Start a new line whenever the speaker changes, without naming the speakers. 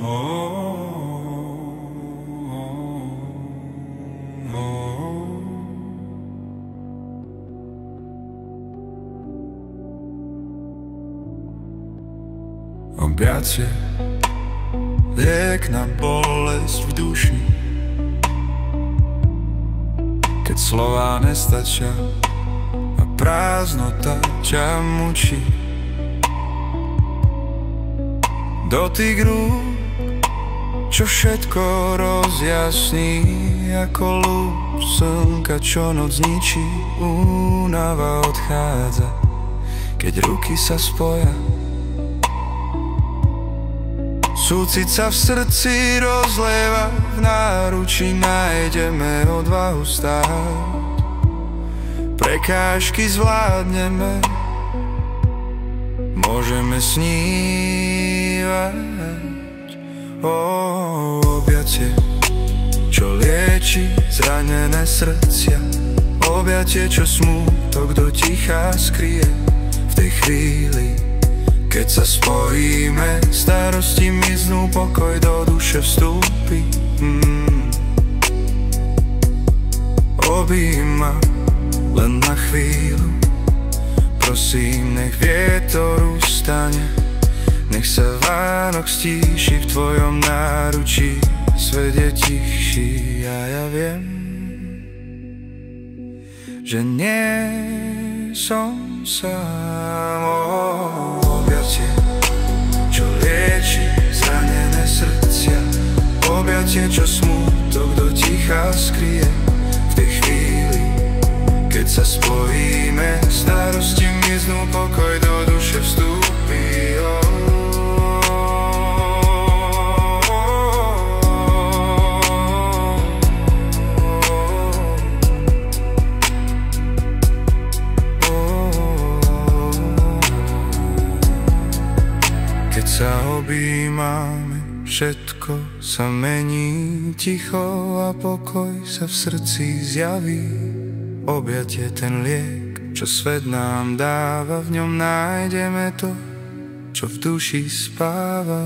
Objatie, liek na bolesť v duši. Keď slová nestačia a prázdnota ťa mučí. Dotyk rúk, čo všetko rozjasní, ako lúč slnka, čo noc ničí. Únava odchádza, keď ruky sa spoja. Súcit sa v srdci rozlieva, v náručí nájdeme odvahu stáť. Prekážky zvládneme, môžeme snívať. Objatie, čo lieči zranené srdcia. Objatie, čo smútok do ticha skrie. V tej chvíli, keď sa spojíme, starosti miznú, pokoj do duše vstúpi. Objíma len na chvíľu, prosím, nech vietor ustane. Nech sa Vánok stíši v tvojom náručí, svet je tichší a ja viem, že nie som sám. Objatie, čo lieči zranené srdcia. Objatie, čo smútok do ticha skrie. V tej chvíli, keď sa spojíme, starosti miznú, pokoj do duše vstúpi. Keď sa objímame, všetko sa mení, ticho a pokoj sa v srdci zjaví. Objatie, ten liek, čo svet nám dáva, v ňom nájdeme to, čo v duši spáva.